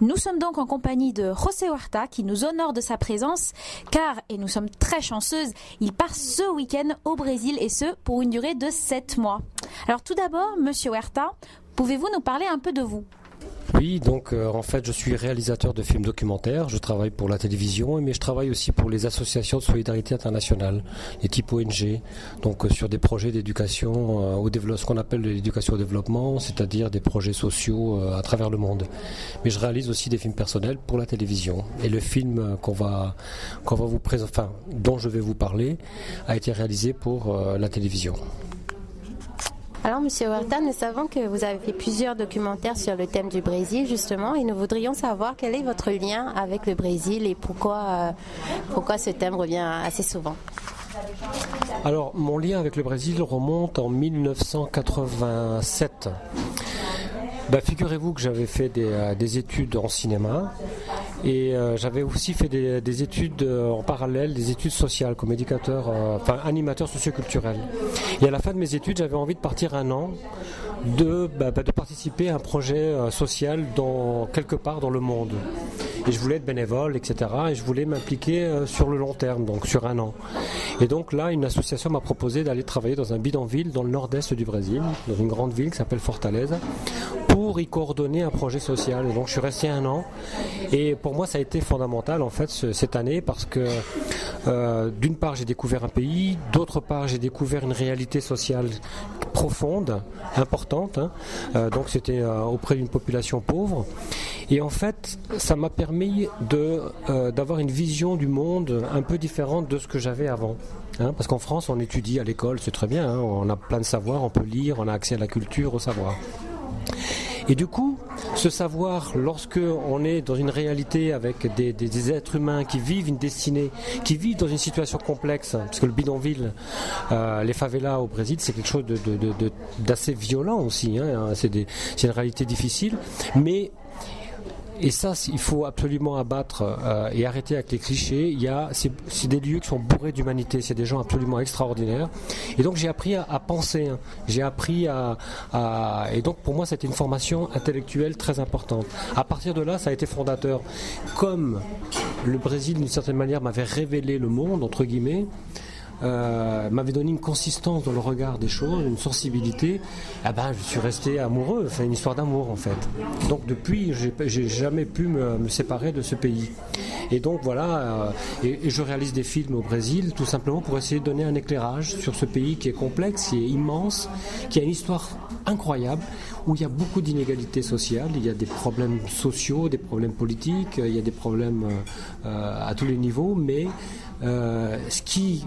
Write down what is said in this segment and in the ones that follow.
Nous sommes donc en compagnie de José Huerta qui nous honore de sa présence car, et nous sommes très chanceuses, il part ce week-end au Brésil et ce pour une durée de 7 mois. Alors tout d'abord, Monsieur Huerta, pouvez-vous nous parler un peu de vous ? Oui, donc en fait je suis réalisateur de films documentaires, je travaille pour la télévision, mais je travaille aussi pour les associations de solidarité internationale, les types ONG, donc sur des projets d'éducation au développement, ce qu'on appelle l'éducation au développement, c'est-à-dire des projets sociaux à travers le monde. Mais je réalise aussi des films personnels pour la télévision. Et le film vous présenter, dont je vais vous parler, a été réalisé pour la télévision. Alors, Monsieur Huerta, nous savons que vous avez fait plusieurs documentaires sur le thème du Brésil, justement, et nous voudrions savoir quel est votre lien avec le Brésil et pourquoi ce thème revient assez souvent. Alors, mon lien avec le Brésil remonte en 1987. Figurez-vous que j'avais fait des études en cinéma et j'avais aussi fait des études en parallèle, des études sociales comme animateur socioculturel. Et à la fin de mes études, j'avais envie de partir un an, de participer à un projet social quelque part dans le monde. Et je voulais être bénévole, etc. Et je voulais m'impliquer sur le long terme, donc sur un an. Et donc là, une association m'a proposé d'aller travailler dans un bidonville dans le nord-est du Brésil, dans une grande ville qui s'appelle Fortaleza, pour y coordonner un projet social. Et donc je suis resté un an. Et pour moi, ça a été fondamental en fait cette année parce que d'une part, j'ai découvert un pays, d'autre part, j'ai découvert une réalité sociale profonde, importante. Donc c'était auprès d'une population pauvre. Et en fait, ça m'a permis d'avoir une vision du monde un peu différente de ce que j'avais avant. Parce qu'en France, on étudie à l'école, c'est très bien, on a plein de savoirs, on peut lire, on a accès à la culture, au savoir. Et du coup, ce savoir, lorsque on est dans une réalité avec des êtres humains qui vivent une destinée, qui vivent dans une situation complexe, parce que le bidonville, les favelas au Brésil, c'est quelque chose d'assez violent aussi, c'est une réalité difficile, et ça, il faut absolument abattre et arrêter avec les clichés. C'est des lieux qui sont bourrés d'humanité, c'est des gens absolument extraordinaires. Et donc j'ai appris à penser, j'ai appris et donc pour moi c'était une formation intellectuelle très importante. À partir de là, ça a été fondateur. Comme le Brésil, d'une certaine manière, m'avait révélé le monde, entre guillemets, m'avait donné une consistance dans le regard des choses, une sensibilité, je suis resté amoureux, c'est une histoire d'amour en fait. Donc depuis, j'ai jamais pu me séparer de ce pays. Et donc voilà, et je réalise des films au Brésil tout simplement pour essayer de donner un éclairage sur ce pays qui est complexe, qui est immense, qui a une histoire incroyable, où il y a beaucoup d'inégalités sociales, il y a des problèmes sociaux, des problèmes politiques, il y a des problèmes à tous les niveaux, mais ce qui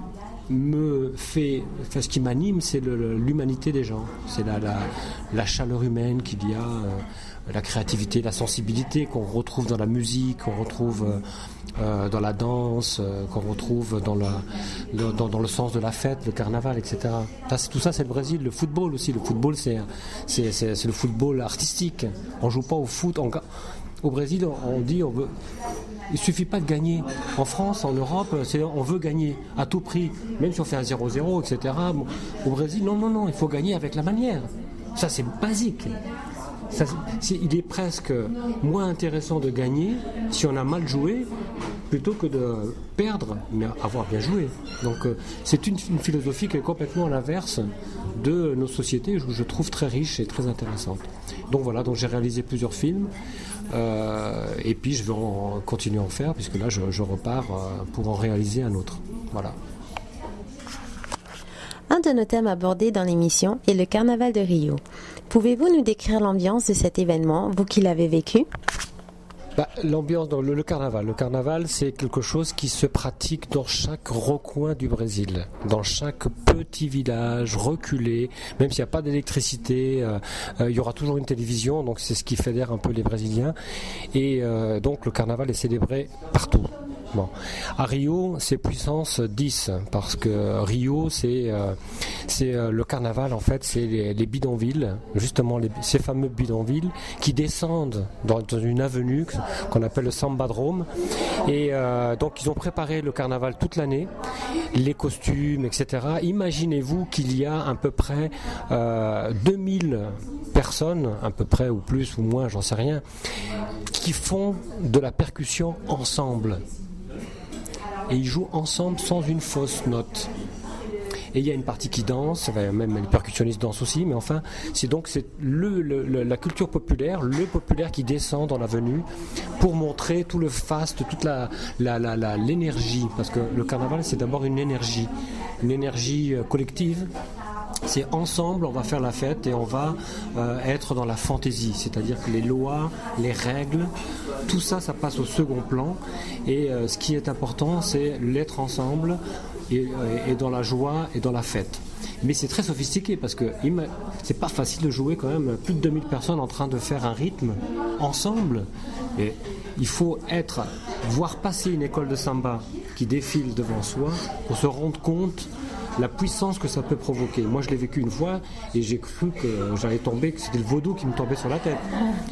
m'anime, c'est l'humanité des gens, c'est la chaleur humaine qu'il y a, la créativité, la sensibilité qu'on retrouve dans la musique, qu'on retrouve dans la danse, qu'on retrouve dans le sens de la fête, le carnaval, etc. Tout ça, c'est le Brésil. Le football aussi. Le football, c'est le football artistique. On joue pas au foot. Au Brésil, on dit il suffit pas de gagner. En France, en Europe, on veut gagner à tout prix, même si on fait un 0-0, etc. Au Brésil, non, il faut gagner avec la manière. Ça, c'est basique. Il est presque moins intéressant de gagner si on a mal joué plutôt que de perdre mais avoir bien joué. Donc c'est une philosophie qui est complètement à l'inverse de nos sociétés, que je trouve très riche et très intéressante. Donc voilà, j'ai réalisé plusieurs films et puis je vais continuer à en faire puisque là je repars pour en réaliser un autre. Voilà. Un de nos thèmes abordés dans l'émission est le Carnaval de Rio. Pouvez-vous nous décrire l'ambiance de cet événement, vous qui l'avez vécu ? L'ambiance dans le carnaval. Le carnaval, c'est quelque chose qui se pratique dans chaque recoin du Brésil, dans chaque petit village reculé, même s'il n'y a pas d'électricité, il y aura toujours une télévision, donc c'est ce qui fédère un peu les Brésiliens. Et donc le carnaval est célébré partout. Bon. À Rio, c'est puissance 10 parce que Rio, c'est le carnaval en fait, c'est les bidonvilles, justement ces fameux bidonvilles qui descendent dans une avenue qu'on appelle le Sambadrome et donc ils ont préparé le carnaval toute l'année, les costumes, etc. Imaginez-vous qu'il y a à peu près 2000 personnes, à peu près ou plus ou moins, j'en sais rien, qui font de la percussion ensemble. Et ils jouent ensemble sans une fausse note. Et il y a une partie qui danse, même les percussionnistes dansent aussi, mais enfin, c'est la culture populaire, le populaire qui descend dans l'avenue pour montrer tout le faste, toute l'énergie, parce que le carnaval c'est d'abord une énergie collective. C'est ensemble, on va faire la fête et on va être dans la fantaisie, c'est-à-dire que les lois, les règles, tout ça, ça passe au second plan. Et ce qui est important, c'est l'être ensemble et dans la joie et dans la fête. Mais c'est très sophistiqué parce que c'est pas facile de jouer quand même plus de 2000 personnes en train de faire un rythme ensemble. Et il faut voir passer une école de samba qui défile devant soi pour se rendre compte la puissance que ça peut provoquer. Moi je l'ai vécu une fois et j'ai cru que j'allais tomber, que c'était le vaudou qui me tombait sur la tête.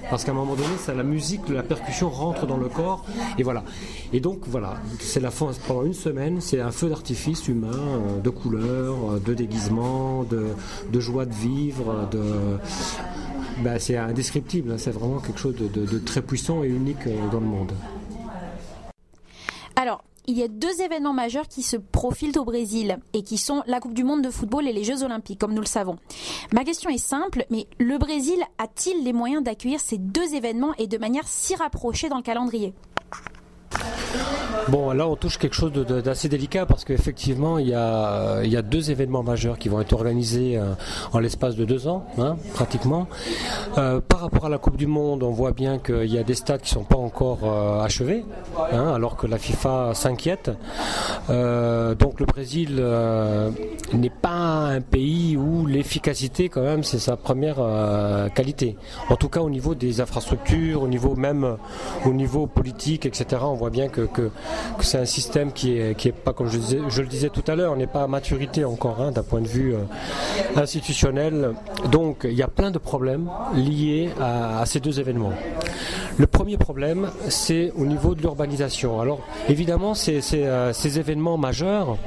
Parce qu'à un moment donné, la musique, la percussion rentre dans le corps et voilà. Et donc voilà, c'est la fin, pendant une semaine, c'est un feu d'artifice humain, de couleurs, de déguisements, de joie de vivre, c'est indescriptible, c'est vraiment quelque chose de très puissant et unique dans le monde. Alors, il y a 2 événements majeurs qui se profilent au Brésil et qui sont la Coupe du Monde de football et les Jeux Olympiques, comme nous le savons. Ma question est simple, mais le Brésil a-t-il les moyens d'accueillir ces 2 événements et de manière si rapprochée dans le calendrier ? Bon, là on touche quelque chose d'assez délicat parce qu'effectivement il y a 2 événements majeurs qui vont être organisés en l'espace de 2 ans, pratiquement. Par rapport à la Coupe du Monde, on voit bien qu'il y a des stades qui ne sont pas encore achevés, alors que la FIFA s'inquiète. Donc le Brésil n'est pas un pays où l'efficacité quand même c'est sa première qualité. En tout cas au niveau des infrastructures, au niveau politique, etc. On voit bien que c'est un système qui est pas, comme je le disais tout à l'heure, on n'est pas à maturité encore d'un point de vue institutionnel. Donc il y a plein de problèmes liés à ces 2 événements. Le premier problème, c'est au niveau de l'urbanisation. Alors évidemment, ces événements majeurs,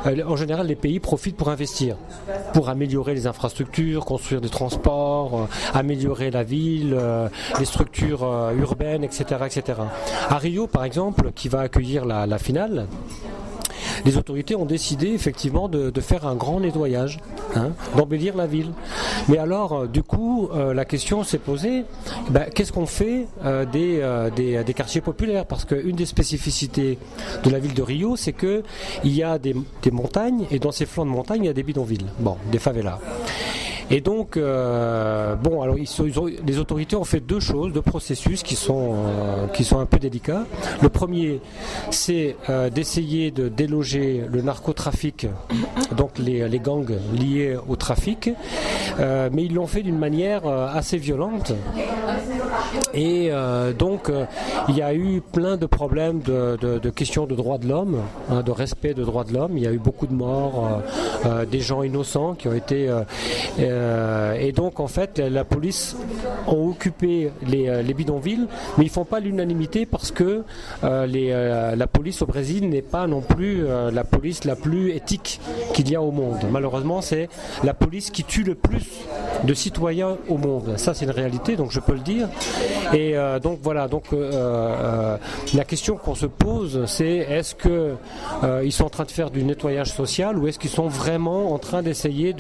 en général, les pays profitent pour investir, pour améliorer les infrastructures, construire des transports, améliorer la ville, les structures urbaines, etc., etc. À Rio, par exemple, qui va accueillir la finale, les autorités ont décidé effectivement de faire un grand nettoyage, d'embellir la ville. Mais alors, du coup, la question s'est posée, qu'est-ce qu'on fait des quartiers populaires ? Parce qu'une des spécificités de la ville de Rio, c'est qu'il y a des montagnes, et dans ces flancs de montagne, il y a des bidonvilles, des favelas. Et donc, alors les autorités ont fait 2 choses, 2 processus qui sont un peu délicats. Le premier, c'est d'essayer de déloger le narcotrafic, donc les gangs liés au trafic, mais ils l'ont fait d'une manière assez violente. Et donc, il y a eu plein de problèmes de questions de droits de l'homme, de respect de droits de l'homme. Il y a eu beaucoup de morts, des gens innocents qui ont été... et donc en fait la police ont occupé les bidonvilles, mais ils font pas l'unanimité parce que la police au Brésil n'est pas non plus la police la plus éthique qu'il y a au monde. Malheureusement, c'est la police qui tue le plus de citoyens au monde. Ça c'est une réalité, donc je peux le dire. Et donc voilà, la question qu'on se pose, c'est est-ce que ils sont en train de faire du nettoyage social ou est-ce qu'ils sont vraiment en train d'essayer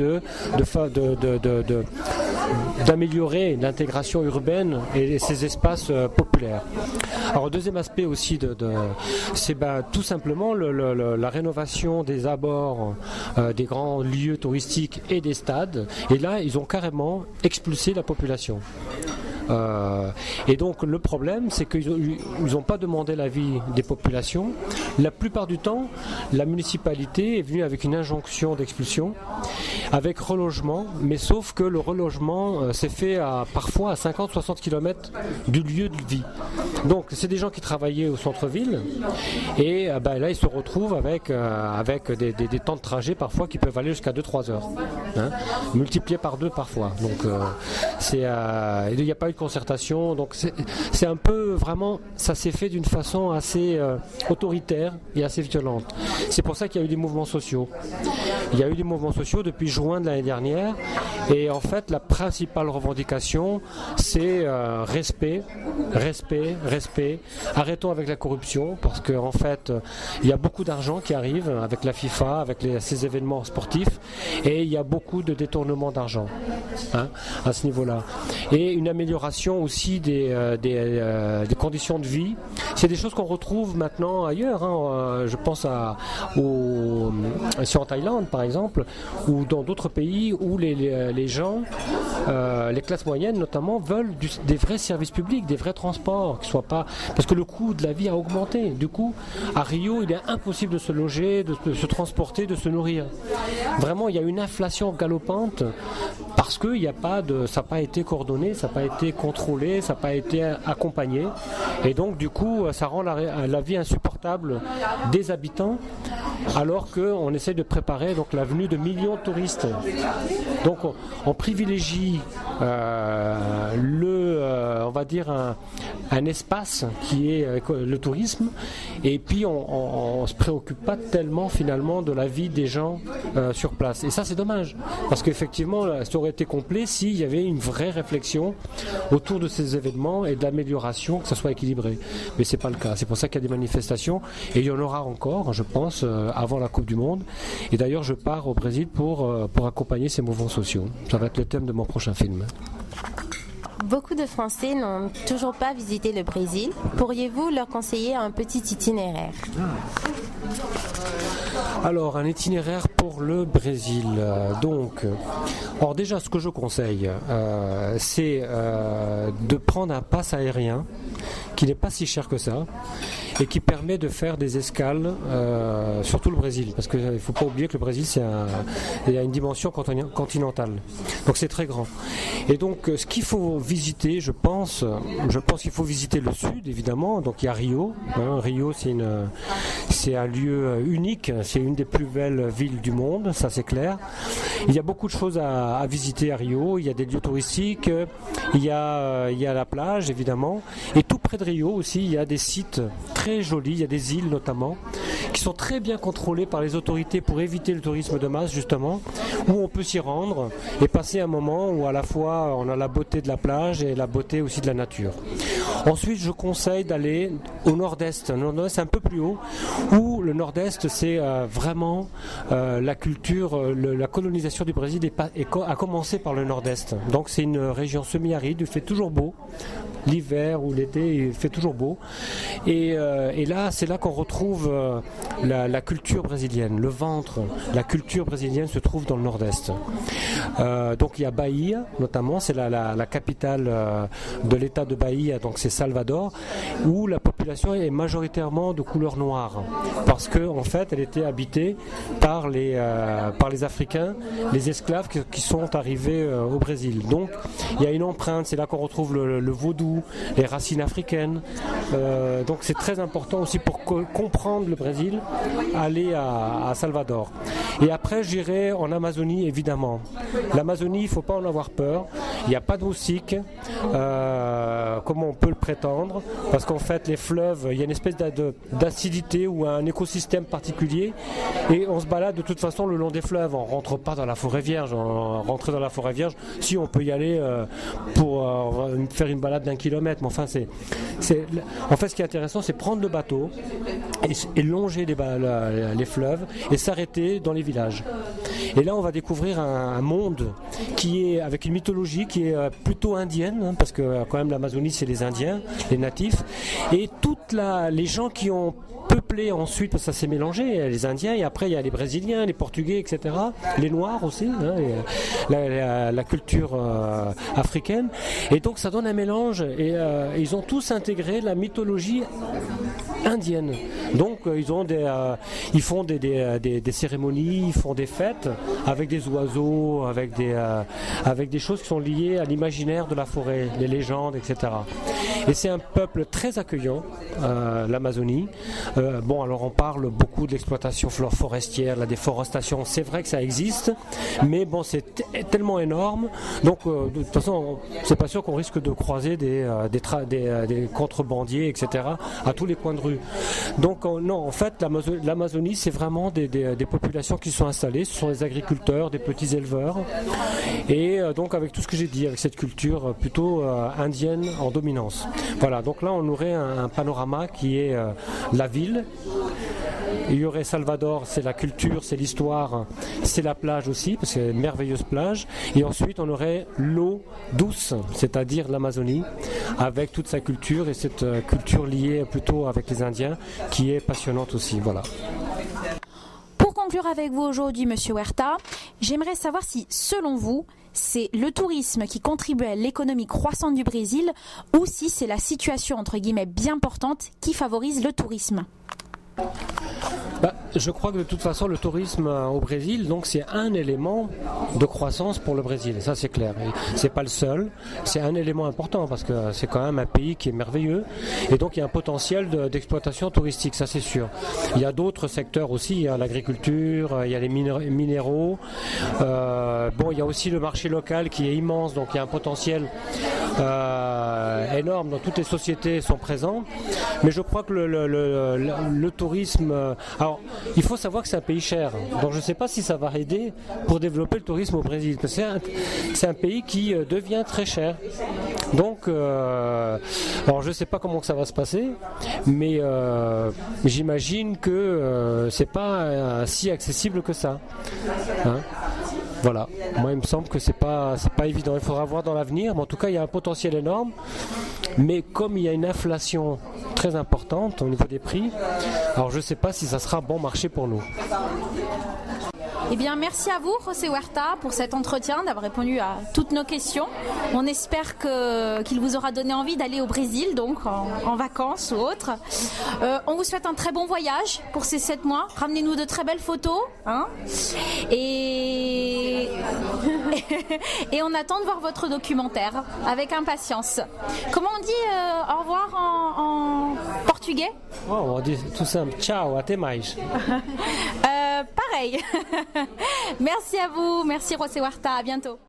d'améliorer l'intégration urbaine et ces espaces populaires. Alors, deuxième aspect aussi, c'est tout simplement la rénovation des abords des grands lieux touristiques et des stades. Et là, ils ont carrément expulsé la population. Et donc le problème, c'est qu'ils n'ont pas demandé l'avis des populations. La plupart du temps, la municipalité est venue avec une injonction d'expulsion, avec relogement, mais sauf que le relogement s'est fait parfois à 50-60 km du lieu de vie. Donc c'est des gens qui travaillaient au centre-ville et là ils se retrouvent avec des temps de trajet parfois qui peuvent aller jusqu'à 2-3 heures, multipliés par 2 parfois. Donc il n'y a pas eu de concertation, donc c'est un peu vraiment, ça s'est fait d'une façon assez autoritaire et assez violente. C'est pour ça qu'il y a eu des mouvements sociaux. Il y a eu des mouvements sociaux depuis juin juin de l'année dernière. Et en fait, la principale revendication, c'est respect. Arrêtons avec la corruption, parce qu'en fait, il y a beaucoup d'argent qui arrive avec la FIFA, avec ces événements sportifs, et il y a beaucoup de détournement d'argent à ce niveau-là. Et une amélioration aussi des conditions de vie. C'est des choses qu'on retrouve maintenant ailleurs. Je pense ici en Thaïlande, par exemple, ou dans d'autres pays où les gens, les classes moyennes notamment, veulent des vrais services publics, des vrais transports, qui soient pas... parce que le coût de la vie a augmenté. Du coup, à Rio, il est impossible de se loger, de se transporter, de se nourrir. Vraiment, il y a une inflation galopante parce que ça n'a pas été coordonné, ça n'a pas été contrôlé, ça n'a pas été accompagné. Et donc, du coup, ça rend la vie insupportable des habitants, alors qu'on essaie de préparer donc la venue de millions de touristes. Donc on privilégie on va dire un espace qui est le tourisme, et puis on se préoccupe pas tellement finalement de la vie des gens sur place. Et ça, c'est dommage, parce qu'effectivement ça aurait été complet s'il y avait une vraie réflexion autour de ces événements et d'amélioration, que ça soit équilibré. Mais c'est pas le cas. C'est pour ça qu'il y a des manifestations, et il y en aura encore, je pense, avant la Coupe du Monde. Et d'ailleurs, je pars au Brésil pour accompagner ces mouvements sociaux. Ça va être le thème de mon prochain film. Beaucoup de Français n'ont toujours pas visité le Brésil. Pourriez-vous leur conseiller un petit itinéraire? Alors, un itinéraire pour le Brésil. Alors déjà, ce que je conseille, c'est de prendre un pass aérien qui n'est pas si cher que ça et qui permet de faire des escales sur tout le Brésil, parce qu'il ne faut pas oublier que le Brésil, il y a une dimension continentale, donc c'est très grand. Et donc, ce qu'il faut visiter, je pense qu'il faut visiter le sud, évidemment. Donc il y a Rio. Rio, c'est un lieu unique, c'est une des plus belles villes du monde, ça c'est clair. Il y a beaucoup de choses à visiter à Rio. Il y a des lieux touristiques, il y a la plage, évidemment, et tout près de Rio aussi, il y a des sites très jolis, il y a des îles notamment, qui sont très bien contrôlées par les autorités pour éviter le tourisme de masse, justement, où on peut s'y rendre et passer un moment où à la fois on a la beauté de la plage et la beauté aussi de la nature. Ensuite, je conseille d'aller au nord-est. Le nord-est, c'est un peu plus haut, où le nord-est, c'est vraiment la culture, la colonisation du Brésil a commencé par le nord-est. Donc c'est une région semi-aride, il fait toujours beau. L'hiver ou l'été, il fait toujours beau. Et là, c'est là qu'on retrouve la culture brésilienne, le ventre. La culture brésilienne se trouve dans le nord-est. Donc il y a Bahia, notamment, c'est la capitale de l'état de Bahia, donc c'est Salvador, où la population est majoritairement de couleur noire, parce que en fait, elle était habitée par les Africains, les esclaves qui sont arrivés au Brésil. Donc il y a une empreinte, c'est là qu'on retrouve le vaudou, les racines africaines. Donc c'est très important aussi pour comprendre le Brésil, aller à Salvador. Et après, j'irai en Amazonie, évidemment. L'Amazonie, il ne faut pas en avoir peur. Il n'y a pas de moustiques, comme on peut le prétendre, parce qu'en fait, les fleuves, il y a une espèce d'acidité ou un écosystème particulier, et on se balade de toute façon le long des fleuves. On ne rentre pas dans la forêt vierge. Rentrer dans la forêt vierge, si on peut y aller pour faire une balade d'1 kilomètre, mais enfin, en fait, ce qui est intéressant, c'est prendre le bateau et longer les fleuves et s'arrêter dans les villages. Et là, on va découvrir un monde qui est avec une mythologie qui est plutôt indienne, parce que quand même l'Amazonie, c'est les Indiens, les natifs, et les gens qui ont peuplé ensuite, parce que ça s'est mélangé, les Indiens, et après il y a les Brésiliens, les Portugais, etc., les Noirs aussi, la culture africaine, et donc ça donne un mélange, et ils ont tous intégré la mythologie indienne. Donc ils font des cérémonies, ils font des fêtes avec des oiseaux, avec des choses qui sont liées à l'imaginaire de la forêt, les légendes, etc. Et c'est un peuple très accueillant, l'Amazonie. Bon, alors on parle beaucoup de l'exploitation forestière, la déforestation. C'est vrai que ça existe, mais bon, c'est tellement énorme. Donc, de toute façon, c'est pas sûr qu'on risque de croiser des contrebandiers, etc., à tous les coins de rue. Donc, non, en fait, l'Amazonie, c'est vraiment des populations qui sont installées. Ce sont des agriculteurs, des petits éleveurs. Et donc, avec tout ce que j'ai dit, avec cette culture plutôt indienne en dominance. Voilà, donc là, on aurait un panorama qui est la ville. Il y aurait Salvador, c'est la culture, c'est l'histoire, c'est la plage aussi, parce que c'est une merveilleuse plage. Et ensuite, on aurait l'eau douce, c'est-à-dire l'Amazonie, avec toute sa culture et cette culture liée plutôt avec les Indiens, qui est passionnante aussi. Voilà. Pour conclure avec vous aujourd'hui, Monsieur Huerta, j'aimerais savoir si, selon vous, c'est le tourisme qui contribue à l'économie croissante du Brésil ou si c'est la situation, entre guillemets, bien portante qui favorise le tourisme. Je crois que de toute façon le tourisme au Brésil, donc c'est un élément de croissance pour le Brésil, ça c'est clair. Et c'est pas le seul, c'est un élément important parce que c'est quand même un pays qui est merveilleux et donc il y a un potentiel d'exploitation touristique, ça c'est sûr. Il y a d'autres secteurs aussi, il y a l'agriculture, il y a les minéraux. Bon, il y a aussi le marché local qui est immense, donc il y a un potentiel énorme. Dans toutes les sociétés sont présents, mais je crois que le tourisme. Alors, il faut savoir que c'est un pays cher, donc je ne sais pas si ça va aider pour développer le tourisme au Brésil. Parce que c'est un pays qui devient très cher. Donc, alors je ne sais pas comment que ça va se passer, mais j'imagine que c'est pas si accessible que ça. Hein? Voilà, moi il me semble que c'est pas évident, il faudra voir dans l'avenir, mais en tout cas il y a un potentiel énorme, mais comme il y a une inflation très importante au niveau des prix, alors je ne sais pas si ça sera bon marché pour nous. Eh bien, merci à vous, José Huerta, pour cet entretien, d'avoir répondu à toutes nos questions. On espère qu'il vous aura donné envie d'aller au Brésil, donc en vacances ou autre. On vous souhaite un très bon voyage pour ces 7 mois. Ramenez-nous de très belles photos. Hein, et on attend de voir votre documentaire avec impatience. Comment on dit au revoir en portugais? On dit tout simple, ciao, até mais. Pareil. Merci à vous, merci José Huerta, à bientôt.